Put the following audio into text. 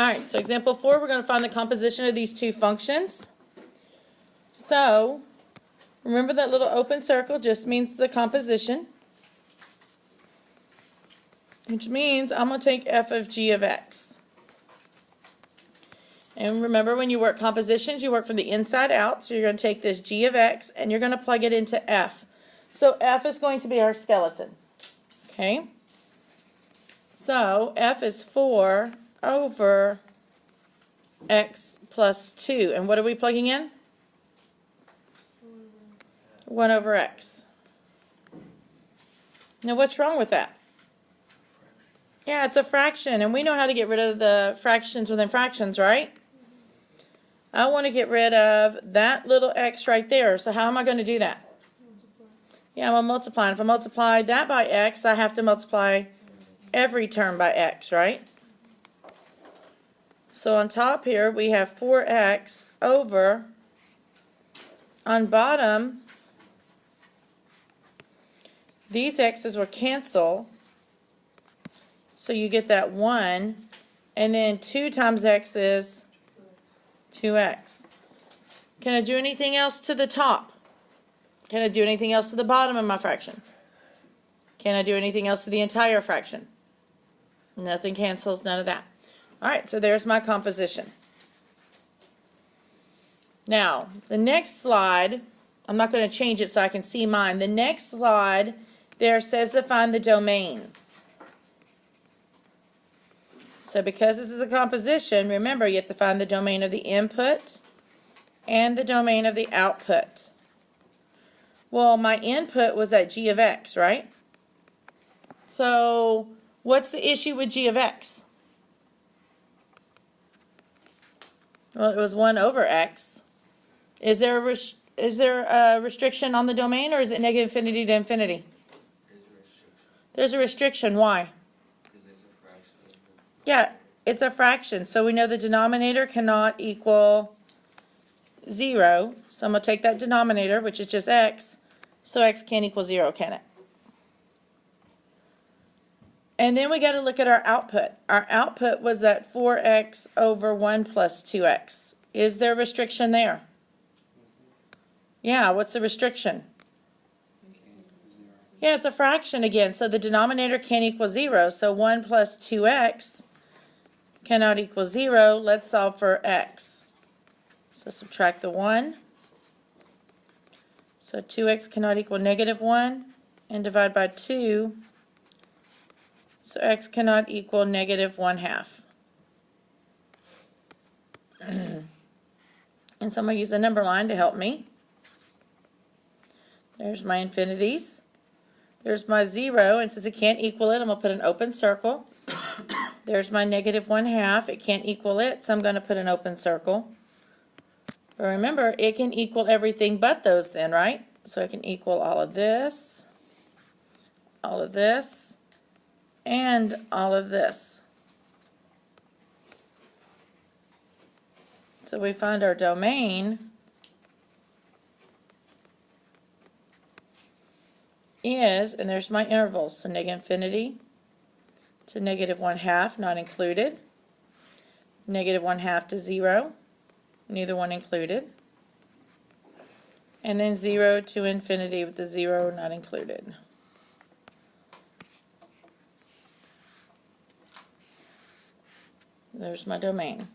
Alright, so example 4, we're going to find the composition of these two functions. So, remember that little open circle just means the composition, which means I'm going to take f of g of x. And remember, when you work compositions, you work from the inside out. So you're going to take this g of x and you're going to plug it into f. So f is going to be our skeleton. Okay? So f is 4 over x plus 2. And what are we plugging in? 1 over x. Now what's wrong with that? Yeah, it's a fraction, and we know how to get rid of the fractions within fractions, right? I want to get rid of that little x right there. So how am I going to do that? Yeah, I'm going to multiply. If I multiply that by x, I have to multiply every term by x, right? So on top here, we have 4x over, on bottom, these x's will cancel. So you get that 1, and then 2 times x is 2x. Can I do anything else to the top? Can I do anything else to the bottom of my fraction? Can I do anything else to the entire fraction? Nothing cancels, none of that. Alright, so there's my composition. Now, the next slide, I'm not going to change it so I can see mine. The next slide there says to find the domain. So because this is a composition, remember you have to find the domain of the input and the domain of the output. Well, my input was at g of x, right? So what's the issue with g of x? Well, it was 1 over x. Is there a restriction on the domain, or is it negative infinity to infinity? There's a restriction. Why? Yeah, it's a fraction, so we know the denominator cannot equal 0. So I'm going to take that denominator, which is just x, so x can't equal 0, can it? And then we got to look at our output. Our output was at 4x over 1 plus 2x. Is there a restriction there? Yeah, what's the restriction? Yeah, it's a fraction again, so the denominator can't equal 0, so 1 plus 2x cannot equal 0. Let's solve for x. So subtract the 1. So 2x cannot equal negative 1, and divide by 2. So x cannot equal negative 1/2. And so I'm going to use a number line to help me. There's my infinities. There's my 0, and since it can't equal it, I'm going to put an open circle. There's my negative 1/2. It can't equal it, so I'm going to put an open circle. But remember, it can equal everything but those then, right? So it can equal all of this, and all of this. So we find our domain is, and there's my intervals, so negative infinity to negative 1/2, not included. Negative 1/2 to 0, neither one included. And then 0 to infinity with the 0 not included. There's my domain.